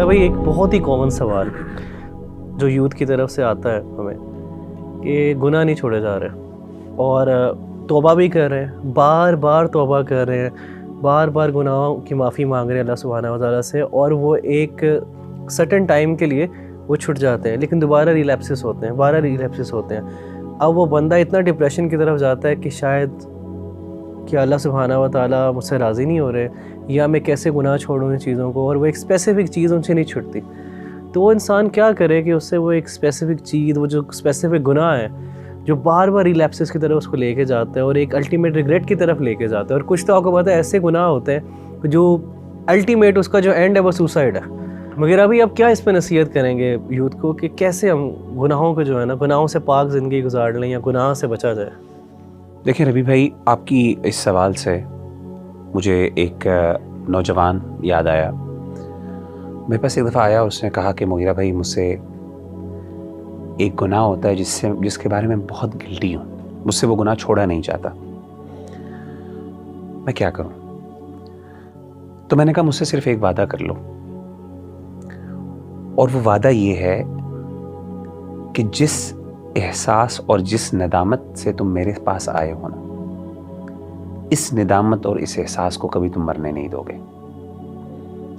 بھائی ایک بہت ہی کامن سوال جو یوتھ کی طرف سے آتا ہے ہمیں کہ گناہ نہیں چھوڑے جا رہے اور توبہ بھی کر رہے ہیں، بار بار توبہ کر رہے ہیں، بار بار گناہوں کی معافی مانگ رہے ہیں اللہ سبحانہ و تعالیٰ سے، اور وہ ایک سرٹن ٹائم کے لیے وہ چھٹ جاتے ہیں لیکن دوبارہ ریلیپسس ہوتے ہیں اب وہ بندہ اتنا ڈپریشن کی طرف جاتا ہے کہ شاید کہ اللہ سبحانہ و تعالیٰ مجھ سے راضی نہیں ہو رہے، یا میں کیسے گناہ چھوڑوں ان چیزوں کو، اور وہ ایک اسپیسیفک چیز ان سے نہیں چھٹتی. تو وہ انسان کیا کرے کہ اس سے وہ ایک اسپیسیفک چیز، وہ جو اسپیسیفک گناہ ہے جو بار بار ریلیپسز کی طرف اس کو لے کے جاتا ہے اور ایک الٹیمیٹ ریگریٹ کی طرف لے کے جاتا ہے. اور کچھ تو آپ کو پتہ ہے ایسے گناہ ہوتے ہیں جو الٹیمیٹ اس کا جو اینڈ ہے وہ سوسائڈ ہے. مگر ابھی اب کیا اس پہ نصیحت کریں گے یوتھ کو کہ کیسے ہم گناہوں کو جو ہے نا، گناہوں سے پاک زندگی گزار لیں یا گناہ سے بچا جائے؟ دیکھیں ربی بھائی، آپ کی اس سوال سے مجھے ایک نوجوان یاد آیا. میرے پاس ایک دفعہ آیا، اس نے کہا کہ مغیرہ بھائی مجھ سے ایک گناہ ہوتا ہے جس کے بارے میں بہت گلٹی ہوں، مجھ سے وہ گناہ چھوڑا نہیں چاہتا، میں کیا کروں؟ تو میں نے کہا مجھ سے صرف ایک وعدہ کر لو، اور وہ وعدہ یہ ہے کہ جس احساس اور جس ندامت سے تم میرے پاس آئے ہو نا، اس ندامت اور اس احساس کو کبھی تم مرنے نہیں دو گے.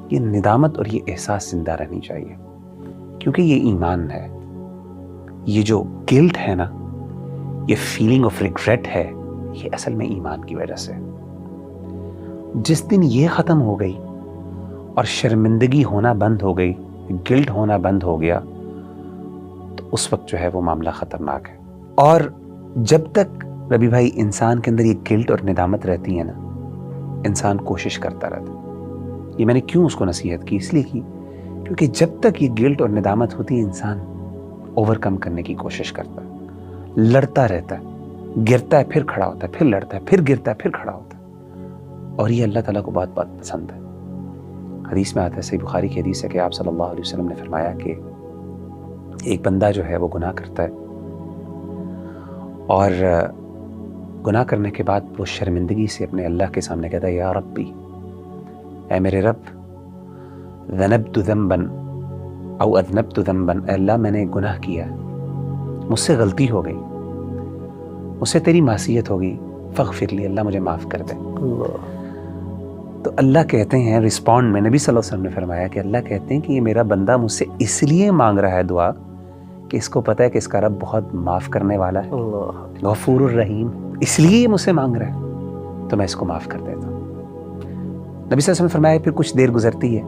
یہ ندامت اور یہ احساس زندہ رہنی چاہیے، کیونکہ یہ ایمان ہے. یہ جو گلٹ ہے نا، یہ فیلنگ آف ریگریٹ ہے، یہ اصل میں ایمان کی وجہ سے. جس دن یہ ختم ہو گئی اور شرمندگی ہونا بند ہو گئی، گلٹ ہونا بند ہو گیا، تو اس وقت جو ہے وہ معاملہ خطرناک ہے. اور جب تک ربی بھائی انسان کے اندر یہ گلٹ اور ندامت رہتی ہے نا، انسان کوشش کرتا رہتا ہے. یہ میں نے کیوں اس کو نصیحت کی؟ اس لیے کی کیونکہ جب تک یہ گلٹ اور ندامت ہوتی ہے، انسان اوور کم کرنے کی کوشش کرتا ہے، لڑتا رہتا ہے، گرتا ہے پھر کھڑا ہوتا ہے، پھر لڑتا ہے، پھر گرتا ہے، پھر کھڑا ہوتا ہے. اور یہ اللہ تعالیٰ کو بہت بہت پسند ہے. حدیث میں آتا ہے، صحیح بخاری کی حدیث ہے کہ آپ صلی اللہ علیہ وسلم نے فرمایا کہ ایک بندہ جو ہے وہ گناہ کرتا ہے، اور گناہ کرنے کے بعد وہ شرمندگی سے اپنے اللہ کے سامنے کہتا ہے، یا ربی، اے میرے رب، ذنبت ذنبا او اذنبت ذنبا، اے اللہ میں نے گناہ کیا، مجھ سے غلطی ہو گئی، مجھ سے تیری معصیت ہو گئی، فاغفر لی، اللہ مجھے معاف کر دے. تو اللہ کہتے ہیں رسپونڈ میں، نبی صلی اللہ علیہ وسلم نے فرمایا کہ اللہ کہتے ہیں کہ یہ میرا بندہ مجھ سے اس لیے مانگ رہا ہے دعا کہ اس کو پتہ ہے کہ اس کا رب بہت معاف کرنے والا ہے، غفور الرحیم، اس لیے یہ مجھ سے مانگ رہا ہے، تو میں اس کو معاف کر دیتا ہوں. نبی صلی اللہ علیہ وسلم نے فرمایا پھر کچھ دیر گزرتی ہے،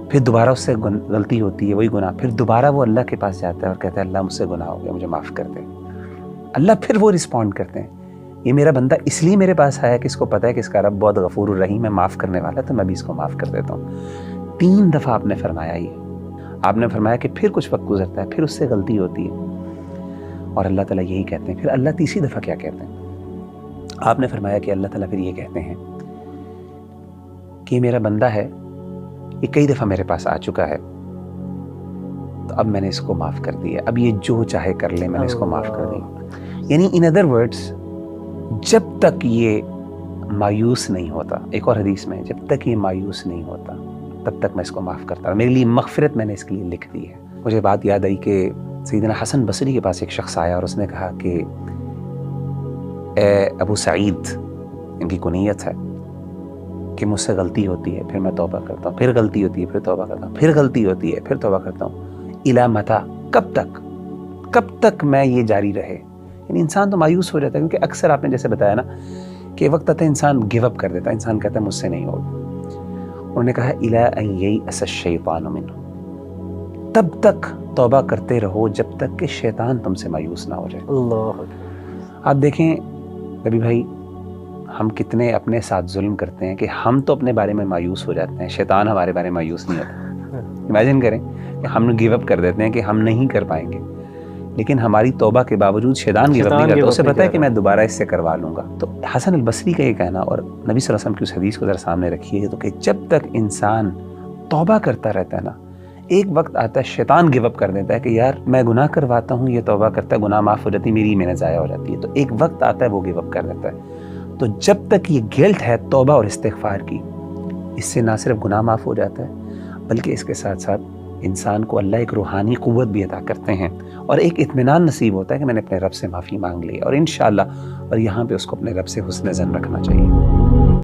پھر دوبارہ اس سے غلطی ہوتی ہے، وہی گناہ، پھر دوبارہ وہ اللہ کے پاس جاتا ہے اور کہتا ہے اللہ مجھ سے گناہ ہو گیا، مجھے معاف کر دے. اللہ پھر وہ رسپونڈ کرتے ہیں، یہ میرا بندہ اس لیے میرے پاس آیا کہ اس کو پتہ ہے کہ اس کا رب بہت غفور الرحیم ہے، معاف کرنے والا ہے، تو میں بھی اس کو معاف کر دیتا ہوں. 3 دفعہ آپ نے فرمایا یہ. آپ نے فرمایا کہ پھر کچھ وقت گزرتا ہے، پھر اس سے غلطی ہوتی ہے، اور اللہ تعالیٰ یہی کہتے ہیں. پھر اللہ تیسری دفعہ کیا کہتے ہیں؟ آپ نے فرمایا کہ اللہ تعالیٰ پھر یہ کہتے ہیں کہ میرا بندہ ہے، یہ کئی دفعہ میرے پاس آ چکا ہے، تو اب میں نے اس کو معاف کر دیا، اب یہ جو چاہے کر لے، میں نے اس کو معاف کر دیا. یعنی ان ادر ورڈز، جب تک یہ مایوس نہیں ہوتا، ایک اور حدیث میں، جب تک یہ مایوس نہیں ہوتا تب تک میں اس کو معاف کرتا ہوں. میرے لیے مغفرت میں نے اس کے لیے لکھ دی ہے. مجھے بات یاد آئی کہ سیدنا حسن بصری کے پاس ایک شخص آیا اور اس نے کہا کہ اے ابو سعید، ان کی کنیت ہے، کہ مجھ سے غلطی ہوتی ہے، پھر میں توبہ کرتا ہوں، پھر غلطی ہوتی ہے، پھر توبہ کرتا ہوں، پھر غلطی ہوتی ہے، پھر توبہ کرتا ہوں، الی متی، کب تک میں یہ جاری رہے؟ یعنی انسان تو مایوس ہو جاتا ہے، کیونکہ اکثر آپ نے جیسے بتایا نا کہ وقت آتا ہے انسان گیو اپ کر دیتا ہے، انسان کہتا ہے مجھ سے نہیں ہوگا. انہوں نے کہا الی ان یئس الشیطان منہ، تب تک توبہ کرتے رہو جب تک کہ شیطان تم سے مایوس نہ ہو جائے. اللہ، آپ دیکھیں ربی بھائی، ہم کتنے اپنے ساتھ ظلم کرتے ہیں کہ ہم تو اپنے بارے میں مایوس ہو جاتے ہیں، شیطان ہمارے بارے میں مایوس نہیں ہوتا. امیجن کریں کہ ہم گیو اپ کر دیتے ہیں کہ ہم نہیں کر پائیں گے، لیکن ہماری توبہ کے باوجود شیطان گیو اپ نہیں کرتا، اسے پتہ ہے کہ میں دوبارہ اس سے کروا لوں گا. تو حسن البصری کا یہ کہنا، اور نبی صلی اللہ علیہ وسلم کی اس حدیث کو ذرا سامنے رکھیے، تو کہ جب تک انسان توبہ کرتا رہتا ہے نا، ایک وقت آتا ہے شیطان گیو اپ کر دیتا ہے کہ یار میں گناہ کرواتا ہوں، یہ توبہ کرتا ہے، گناہ معاف ہو جاتی ہے، میری محنت ضائع ہو جاتی ہے. تو ایک وقت آتا ہے وہ گیو اپ کر دیتا ہے. تو جب تک یہ گلٹ ہے توبہ اور استغفار کی، اس سے نہ صرف گناہ معاف ہو جاتا ہے، بلکہ اس کے ساتھ ساتھ انسان کو اللہ ایک روحانی قوت بھی عطا کرتے ہیں اور ایک اطمینان نصیب ہوتا ہے کہ میں نے اپنے رب سے معافی مانگ لی اور انشاءاللہ، اور یہاں پہ اس کو اپنے رب سے حسن ظن رکھنا چاہیے۔